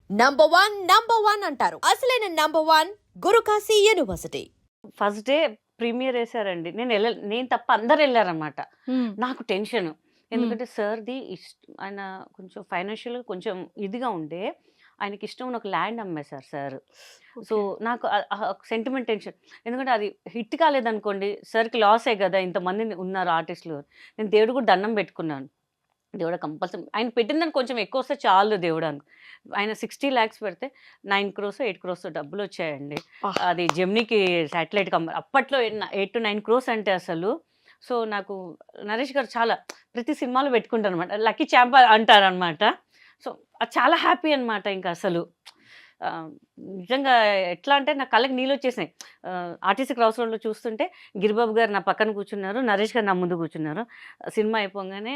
Number one అంటారు. అసలైన number 1 Gurukashi university. First day premiere వేసారండి. నేను తప్ప అందరు వెళ్ళారనమాట. హ్మ్. నాకు టెన్షన్. ఎందుకంటే సార్ది ఆయన కొంచెం ఫైనాన్షియల్గా కొంచెం ఇదిగా ఉండే ఆయనకి ఇష్టం ఉన్న ఒక ల్యాండ్ అమ్మేశారు సార్. So okay. నాకు సెంటిమెంట్ టెన్షన్. ఎందుకంటే అది హిట్ కాలేదనుకోండి సార్కి లాసే కదా, ఇంతమంది ఉన్నారు ఆర్టిస్టులు. నేను దేవుడు కూడా దండం పెట్టుకున్నాను. దేవుడా కంపల్సరీ ఆయన పెట్టిందని కొంచెం ఎక్కువ వస్తే చాలు దేవుడు ఆయన 60 lakhs పెడితే 9 crores 8 crores డబ్బులు వచ్చాయండి. ఆహ్! అది జెమినీకి శాటిలైట్ అప్పట్లో 8 to 9 crores అంటే అసలు. సో నాకు నరేష్ గారు చాలా ప్రతి సినిమాలో పెట్టుకుంటారు అనమాట. లక్కీ ఛాంప్ అంటారనమాట. సో అది చాలా హ్యాపీ అనమాట ఇంకా అసలు. ఆహ్, నిజంగా ఎట్లా అంటే నా కళ్ళకి నీళ్ళొచ్చేసినాయి. ఆర్టీసీ క్రాస్ రోడ్‌లో చూస్తుంటే గిరిబాబు గారు నా పక్కన కూర్చున్నారు. నరేష్ గారు నా ముందు కూర్చున్నారు. సినిమా అయిపోగానే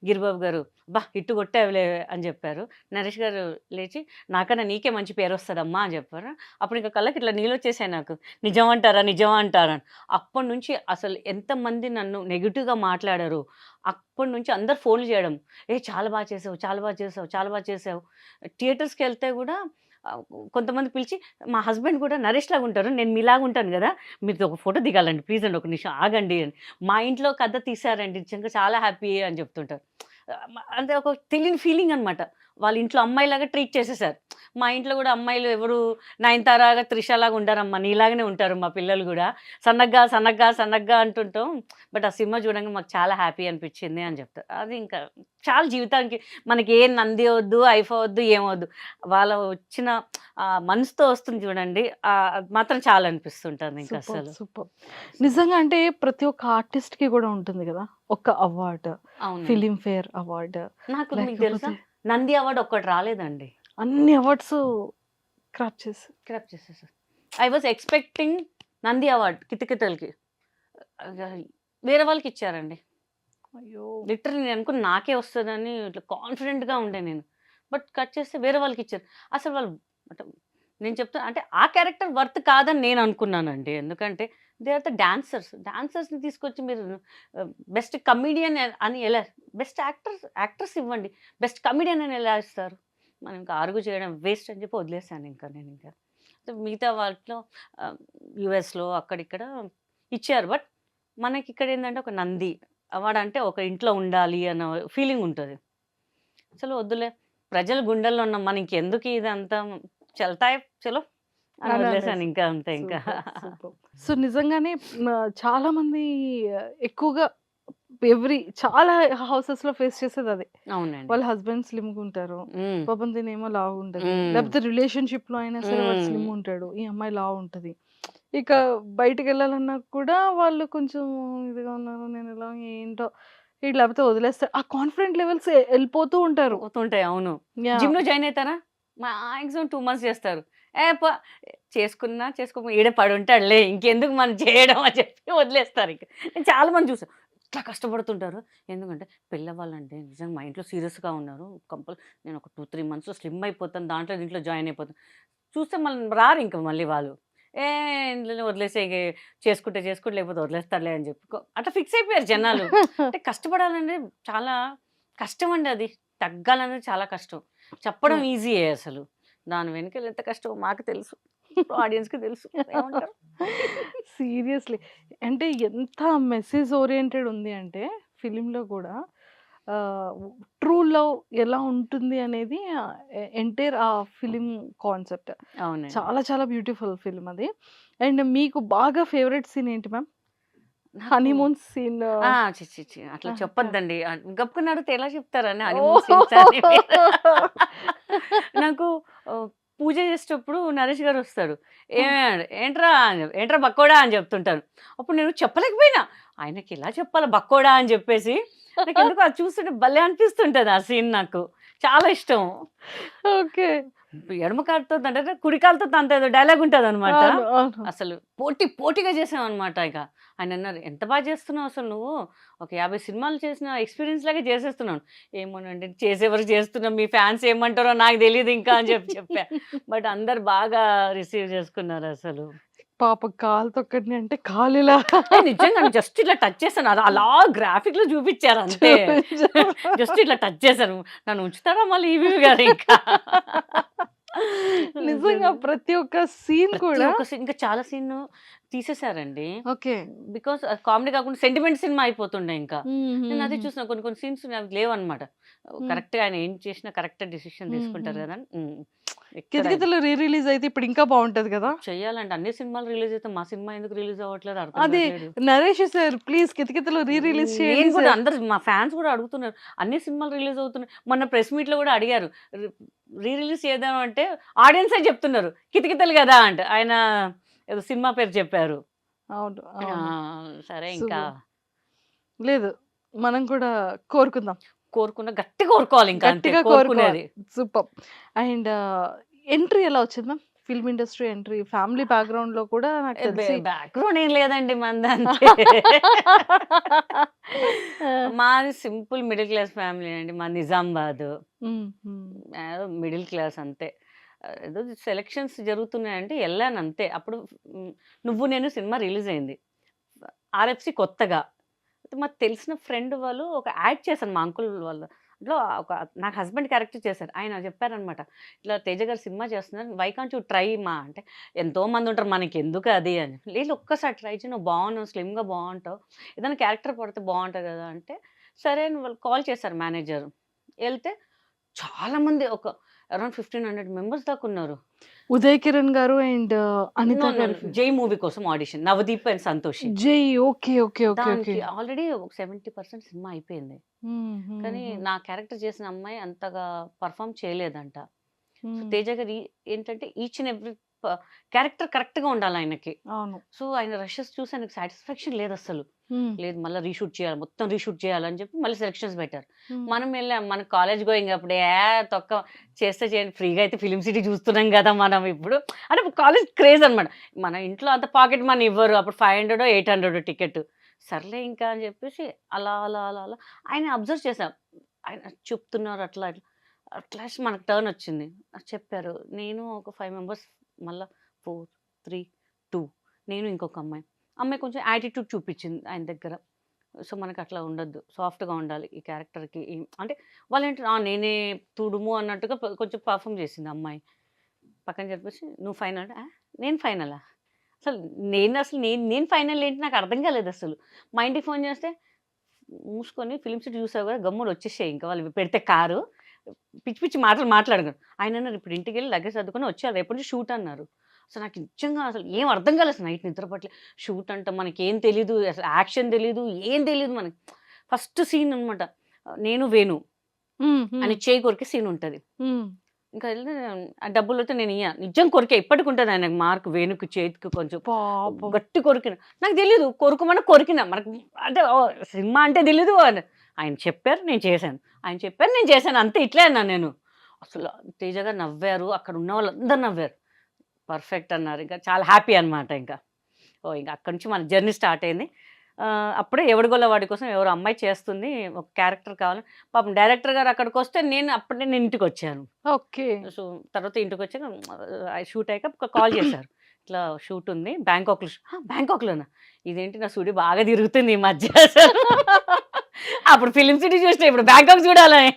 గిరిబాబు గారు "అబ్బా! హిట్ కొట్టావులే" అని చెప్పారు. నరేష్ గారు లేచి "నాకన్నా నీకే మంచి పేరొస్తదమ్మా" అని చెప్పారు. అప్పుడు ఇంకా కళ్ళకి ఇట్లా నీళ్ళొచ్చేసాయి నాకు. నిజమంటారా? నిజమా అంటారా? అప్పటినుంచి అసలు ఎంతమంది నన్ను నెగెటివ్‌గా మాట్లాడారు. అప్పటినుంచి అందరూ ఫోన్‌లు చేయడం. "ఏ చాలా బా చేసావు, చాలా బా చేసావు, చాలా బా చేసావు." థియేటర్స్‌కెళ్తే కూడా ఆహ్, కొంతమంది పిలిచి మా హస్బెండ్ కూడా నరేష్ లాగా ఉంటారు. నేను మీలాగా ఉంటాను గదా! మీతో ఒక ఫోటో దిగాలండి ప్లీజ్ అండి, ఒక నిమిషం ఆగండి అని. మా ఇంట్లో కథ తీశారండి నిజంగా చాలా హ్యాపీ అని చెప్తుంటారు. అంటే ఒక తెలియని ఫీలింగ్ అనమాట. వాళ్ళ ఇంట్లో అమ్మాయిలాగా ట్రీట్ చేసేసారు. మా ఇంట్లో కూడా అమ్మాయిలు ఎవరు నయనతారగా, త్రిషలాగా ఉండరమ్మా. నీలాగానే ఉంటారు మా పిల్లలు గూడా. సన్నగ్గా, సన్నగ్గా, సన్నగ్గా అంటుంటాం. బట్ ఆ సినిమా చూడంగా మాకు చాలా హ్యాపీ అనిపించింది అని చెప్తారు. అది ఇంకా చాలా జీవితానికి మనకి ఏ నంది వద్దు, ఐఫా వద్దు, ఏమొద్దు. వాళ్ళ వచ్చిన మనసుతో వస్తుంది చూడండి. అది మాత్రం చాలా అనిపిస్తుంటుంది ఇంకా సూపర్. అసలు. సూపర్. నిజంగా అంటే ప్రతి ఒక్క ఆర్టిస్ట్‌కి గూడా ఉంటుంది గదా! ఒక అవార్డ్. అవునండి. Filmfare award. నాకు మీకు తెలుసా లేకపోతే నంది అవార్డ్ ఒక్కటి రాలేదండి. అన్ని అవార్డ్స్ క్రాప్ చేశారు. స్క్రాప్ చేసేసారు. I was expecting Nandi award 'కితకితల'కి. వేరే వాళ్ళకిచ్చారండి. అయ్యో! లిటరల్లీ నేను అనుకున్న నాకే వస్తదని ఇట్లా కాన్ఫిడెంట్‌గా ఉండే నేను. బట్ కట్ చేస్తే వేరే వాళ్ళకిచ్చారు. అసలు వాళ్ళు అంటే నేను చెప్తున్నా అంటే ఆ క్యారెక్టర్ వర్త్ కాదని నేను అనుకున్నానండి. ఎందుకంటే దే ఆర్ ద డాన్సర్స్. డాన్సర్స్‌ని తీసుకొచ్చి మీరు బెస్ట్ కమెడియన్ అని ఎలా, బెస్ట్ యాక్ట్రెస్ ఇవ్వండి. బెస్ట్ కమెడియన్ అని ఎలా ఇస్తారు? మనం ఇంకా ఆర్గ్యూ చేయడం వేస్ట్ అని చెప్పి వదిలేసాను ఇంకా నేనింకా. మిగతా వాటిలో యూఎస్‌లో అక్కడిక్కడ ఇచ్చారు. బట్ మనకిక్కడ ఏందంటే ఒక నంది అవార్డ్ అంటే ఒక ఇంట్లో ఉండాలి అన్న ఫీలింగ్ ఉంటది. అసలు వద్దులే ప్రజల గుండెల్లో ఉన్నాం. మనం ఇంకెందుకు ఇదంతా చల్తాయ్ చలో అని అని వదిలేసాను అనేసి. ఇంకా అంతే ఇంకా. సూపర్. సూపర్. సో, నిజంగానే చాలా మంది ఎక్కువగా చాలా హౌసెస్‌లో ఫేస్ చేసేదదే. అవునండి. వాళ్ళ హస్బెండ్ స్లిమ్‌గుంటారు. హ్మ్. పాపం తినేమో లావుంటది. హ్మ్. లేకపోతే రిలేషన్‌షిప్‌లో అయినా సరే వాడు హ్మ్. స్లిమ్‌గుంటాడు. ఈ అమ్మాయి లావుంటది. ఇక బయటికెళ్ళాలన్నా కూడా వాళ్ళు కొంచెం ఇదిగా ఉన్నారు. నేనెలా ఏంటో లేకపోతే వదిలేస్తారు. ఆ కాన్ఫిడెంట్ లెవెల్స్ ఎళ్ళిపోతూ ఉంటారు. పోతుంటాయి. అవును. యాహ్! జిమ్‌లో జాయిన్ అయితారా? మాక్సిమం 2 months చేస్తారు. ఏ పో చేసుకున్నా చేసుకోకపోయినా ఈడే పడుంటాడులే ఇంకెందుకు మనం చేయడం అని చెప్పి వదిలేస్తారింక. నేను చాలా మంది చూసా. ఇట్లా కష్టపడుతుంటారు. ఎందుకంటే పెళ్ళవ్వాలంటే నిజంగా మా ఇంట్లో సీరియస్‌గా ఉన్నారు. నేను ఒక 2, 3 monthsలో స్లిమ్ అయిపోతాను. దాంట్లో దీంట్లో జాయిన్ అయిపోతాను. చూస్తే మళ్ళీ రారింక మళ్ళీ వాళ్ళు. ఏ ఇంట్లోనే వదిలేసేయి చేసుకుంటే చేసుకోండి లేకపోతే వదిలేస్తాడులే అని చెప్పి అట్లా ఫిక్స్ అయిపోయారు జనాలు. అంటే కష్టపడాలంటే చాలా కష్టమండి అది. తగ్గాలనేది చాలా కష్టం. చెప్పడం ట్రూ. ఈజీయే అసలు. దాని వెనకాల ఎంత కష్టమో మాకు తెలుసు. ఆడియన్స్‌కి తెలుసు. ఏమంటారు? సీరియస్‌లీ. అంటే ఎంత మెసేజ్ ఓరియెంటెడ్ ఉంది అంటే ఫిల్మ్‌లో గూడా ఆహ్, ట్రూ లవ్ ఎలా ఉంటుంది అనేది ఎంటైర్ ఆ ఫిల్మ్ కాన్సెప్ట్. అవునండి. చాలా చాలా బ్యూటిఫుల్ ఫిల్మ్ అది. అండ్ మీకు బాగా ఫేవరెట్ సీన్ ఏంటి మ్యామ్? నాకు హనీమూన్ సీన్. ఆ! ఛీ! ఛీ! ఛీ! అట్లా కాదు. చెప్పొద్దండి. గబుక్కున అడిగితే ఎలా చెప్తారని హనీమూన్ సీన్స్ అని ఓహ్! మీరు. నాకు పూజ చేసేటప్పుడు నరేష్ గారొస్తారు. "ఏంట్రా" "ఏంట్రా బక్కోడా" అని చెప్తుంటారు. అప్పుడు నేను చెప్పలేకపోయినా. ఆయనకెలా చెప్పాలా బక్కోడా అని చెప్పేసి. నాకెందుకో అది చూస్తుంటే భలే అనిపిస్తుంటది ఆ సీన్ నాకు. చాలా ఇష్టం. ఓకే. ఎడమ కాలుతో తంతే కుడి కాలుతో తంతేదో డైలాగ్ ఉంటదనమాట. అవును. అవును. అసలు పోటీగా చేసామనమాట ఇక. ఆయనన్నారు, "ఎంత బా చేస్తున్నావు అసలు నువ్వు. ఒక 50 సినిమాలు చేసిన ఎక్స్‌పీరియన్స్ లాగా చేసేస్తున్నావు." "ఏమోనండి చేసే వరకు చేస్తున్నాం. మీ ఫ్యాన్స్ ఏమంటారో నాకు తెలీదు ఇంకా" అని చెప్పా. బట్ అందరూ బాగా రిసీవ్ చేసుకున్నారసలు. పాపం కాలు తొక్కండి అంటే కాలిలా నిజంగానే జస్ట్ ఇట్లా టచ్ చేశాను. అది అలా గ్రాఫిక్‌లో చూపిచ్చారు అంతే. చూపించారు. జస్ట్ ఇట్లా టచ్ చేశారు. నన్ను ఉంచుతారా మళ్ళీ ఈవీవి గారు ఇంకా. నిజంగా ప్రతి ఒక్క సీన్ కూడా ఇంకా చాలా సీన్ తీసేశారండి. ఓకే. బికాస్ కామెడీ కాకుండా సెంటిమెంట్ సినిమా అయిపోతుండే ఇంకా. నేను అదే చూసిన కొన్ని సీన్స్ అవి లేవన్నమాట. కరెక్ట్ గా ఆయన ఏం చేసినా కరెక్ట్ డిసిషన్ తీసుకుంటారు కదా. కితకితలు రీ రిలీజ్ అయితే ఇప్పుడు ఇంకా బాగుంటది కదా. చెయ్యాలంటే అన్ని సినిమాలు రిలీజ్ అయితే మా సినిమా ఎందుకు రిలీజ్ అవ్వట్లేదు అర్థం అదే కావట్లేదు. Naresh sir please Kithakithalu re release నేను చేయండి కూడా సార్. అందరు మా ఫ్యాన్స్ కూడా అడుగుతున్నారు అన్ని సినిమాలు రిలీజ్ అవుతున్నాయి. మొన్న ప్రెస్ మీట్ లో కూడా అడిగారు రీ రిలీజ్ చేద్దాం అంటే ఆడియన్స్ చెప్తున్నారు కితకితలు కదా అంటే ఆయన ఏదో సినిమా పేరు చెప్పారు. అవును ఆ, అవును. సరే ఇంకా లేదు మనం కూడా కోరుకుందాం, గట్టిగా కోరుకోవాలి ఇంకా అంతే గట్టిగా కోరుకునేది. సూపర్. అండ్ ఎంట్రీ ఎలా వచ్చింది ma'am? Film industry entry family background లో కూడా నాకు తెలిసి బ్యాక్గ్రౌండ్ ఏం లేదండి మందంతే. మాది సింపుల్ మిడిల్ క్లాస్ ఫ్యామిలీ అండి. మా నిజామాబాద్ మిడిల్ క్లాస్ అంతే. ఏదో సెలక్షన్స్ జరుగుతున్నాయంటే వెళ్ళాను అంతే. అప్పుడు నువ్వు నేను సినిమా రిలీజ్ అయింది ఆర్ఎఫ్సి కొత్తగా. అయితే మాకు తెలిసిన ఫ్రెండ్ వాళ్ళు ఒక యాడ్ చేశాను మా అంకుల్ వాళ్ళు. అట్లా ఒక నాకు హస్బెండ్ క్యారెక్టర్ చేశారు. ఆయన చెప్పారనమాట ఇట్లా తేజ గారు సినిమా చేస్తున్నారు వై కాంట్ యూ ట్రై మా అంటే ఎంతో మంది ఉంటారు మనకి ఎందుకు అది అని. లేదు ఒక్కసారి ట్రై చేయి నువ్వు బాగున్నావు స్లిమ్గా బాగుంటావు ఏదైనా క్యారెక్టర్ పడితే బాగుంటుంది కదా అంటే సరే అని వాళ్ళు కాల్ చేశారు మేనేజర్. వెళ్తే చాలామంది ఒక అరౌండ్ 1500 మెంబర్స్ దాకా ఉన్నారు. ఉదయ్ కిరణ్ గారు అండ్ అనిత గారు జై మూవీ కోసం ఆడిషన్ నవదీప్ అండ్ సంతోష్. జై ఓకే ఓకే ఓకే ఓకే. దానికి ఆల్రెడీ ఒక 70% సినిమా అయిపోయింది. కానీ నా క్యారెక్టర్ చేసిన అమ్మాయి అంతగా పర్ఫామ్ చేయలేదంట. సో తేజ గారు ఏంటంటే each and every character correct గా ఉండాలి ఆయనకి. అవును. సో ఆయన రషెస్ చూసి ఆయనకు సాటిస్ఫాక్షన్ లేదు అసలు. లేదు మళ్ళీ రీషూట్ చేయాలి మొత్తం రీషూట్ చేయాలని చెప్పి మళ్ళీ సెలక్షన్స్ పెట్టారు. మనం వెళ్ళాం మన కాలేజ్ గోయింగ్ అప్పుడే తొక్క చేస్తే చేయండి ఫ్రీగా అయితే ఫిలిం సిటీ చూస్తున్నాం కదా మనం ఇప్పుడు అంటే కాలేజ్ క్రేజ్ అనమాట. మన ఇంట్లో అంత పాకెట్ మనీ ఇవ్వరు అప్పుడు 500 800 టికెట్. సర్లే ఇంకా అని చెప్పేసి అలా అలా అలా అలా ఆయన అబ్జర్వ్ చేసాం. ఆయన చెప్తున్నారు అట్లా అట్లా అట్లా మనకు టర్న్ వచ్చింది. చెప్పారు నేను ఒక 5 మెంబర్స్ మళ్ళీ 4 3 2 నేను ఇంకొక అమ్మాయి కొంచెం యాటిట్యూడ్ చూపించింది ఆయన దగ్గర. సో మనకు అట్లా ఉండొద్దు సాఫ్ట్గా ఉండాలి ఈ క్యారెక్టర్కి అంటే వాళ్ళు ఏంటి నేనే తుడుము అన్నట్టుగా కొంచెం పర్ఫామ్ చేసింది అమ్మాయి. పక్కన చెప్పేసి నువ్వు ఫైనల్ నేను ఫైనలా అసలు నేను ఫైనల్ ఏంటి నాకు అర్థం కాలేదు అసలు. మా ఇంటికి ఫోన్ చేస్తే మూసుకొని ఫిలిం సిటీ చూసావు కదా గమ్ముడు వచ్చేసాయి ఇంకా వాళ్ళు పెడితే కారు పిచ్చి పిచ్చి మాట్లాడగలను. ఆయన అన్నారు ఇప్పుడు ఇంటికి వెళ్ళి లగేజ్ సర్దుకొని వచ్చారు రేపటి నుంచి షూట్ అన్నారు. అసలు నాకు నిజంగా అసలు ఏం అర్థం కాలేదు అసలు నైట్ నిద్రపట్లే. షూట్ అంట మనకి ఏం తెలీదు అసలు యాక్షన్ తెలీదు ఏం తెలీదు మనకి. ఫస్ట్ సీన్ అనమాట నేను వేణు అని చేయి కొరికే సీన్ ఉంటుంది. ఇంకా వెళ్ళి ఆ డబ్బులు అయితే నేను నిజం కొరికే ఇప్పటికి ఉంటుంది ఆయనకు మార్క్ వేణుకి చేతికి కొంచెం గట్టి కొరికిన నాకు తెలీదు కొరికిన మనకు అంటే సినిమా అంటే తెలీదు ఆయన చెప్పారు నేను చేశాను అంతే ఇట్లే అన్నా నేను. అసలు తేజ గారు నవ్వారు అక్కడ ఉన్న వాళ్ళందరూ నవ్వారు పర్ఫెక్ట్ అన్నారు. ఇంకా చాలా హ్యాపీ అనమాట. ఇంకా ఇంకా అక్కడి నుంచి మన జర్నీ స్టార్ట్ అయింది. అప్పుడే ఎవడిగోళ్ళ వాడి కోసం ఎవరు అమ్మాయి చేస్తుంది ఒక క్యారెక్టర్ కావాలి పాపం డైరెక్టర్ గారు అక్కడికి వస్తే నేను ఇంటికి వచ్చాను. ఓకే. సో తర్వాత ఇంటికి వచ్చాక షూట్ అయ్యాక కాల్ చేశారు ఇట్లా షూట్ ఉంది బ్యాంకాక్లోనా ఇదేంటి నా స్టూడియో బాగా తిరుగుతుంది ఈ మధ్య అప్పుడు ఫిలిం సిటీ చూస్తే ఇప్పుడు బ్యాంకాక్ చూడాలని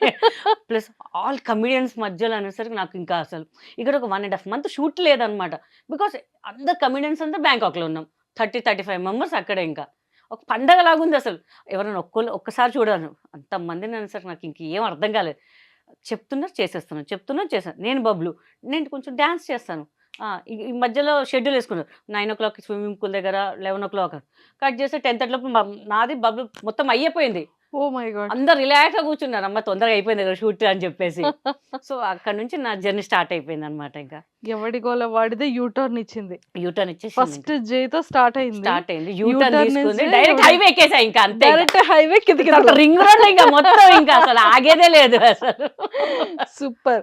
ప్లస్ ఆల్ కమిడియన్స్ మధ్యలో అనేసరికి నాకు ఇంకా అసలు ఇక్కడ ఒక 1.5 month షూట్ లేదనమాట. బికాస్ అందరు కమిడియన్స్ అంతా బ్యాంకాక్లో ఉన్నాం 30-35 మెంబర్స్ అక్కడే. ఇంకా ఒక పండగ లాగుంది అసలు ఎవరైనా ఒక్కసారి చూడాను అంతమందిని అనేసరికి నాకు ఇంకేం అర్థం కాలేదు. చెప్తున్నారు చేశాను నేను బబ్లు నేను కొంచెం డ్యాన్స్ చేస్తాను. ఈ మధ్యలో షెడ్యూల్ వేసుకున్నారు 9 o'clock స్విమ్మింగ్ పూల్ దగ్గర 11 o'clock కట్ చేస్తే 10:30 లోపు నాది బబ్లు మొత్తం అయిపోయింది. ఓ మై గాడ్ అందరు రిలాక్స్ గా కూర్చున్నారు అమ్మ తొందరగా అయిపోయింది కదా షూట్ అని చెప్పేసి. సో అక్కడ నుంచి నా జర్నీ స్టార్ట్ అయిపోయింది అనమాట. ఇంకా ఎవడి గోల వాడిదే యూటర్న్ ఇచ్చింది. యూటర్న్ ఇచ్చేసి ఫస్ట్ జేతో స్టార్ట్ అయింది యూటర్న్ తీసుకుంది డైరెక్ట్ హైవే ఎక్కేసా ఇంకా అంతే డైరెక్ట్ హైవే కిందకి రింగ్ రోడ్ ఇంకా మొత్తం ఇంకా అసలు ఆగేదే లేదు అసలు. సూపర్.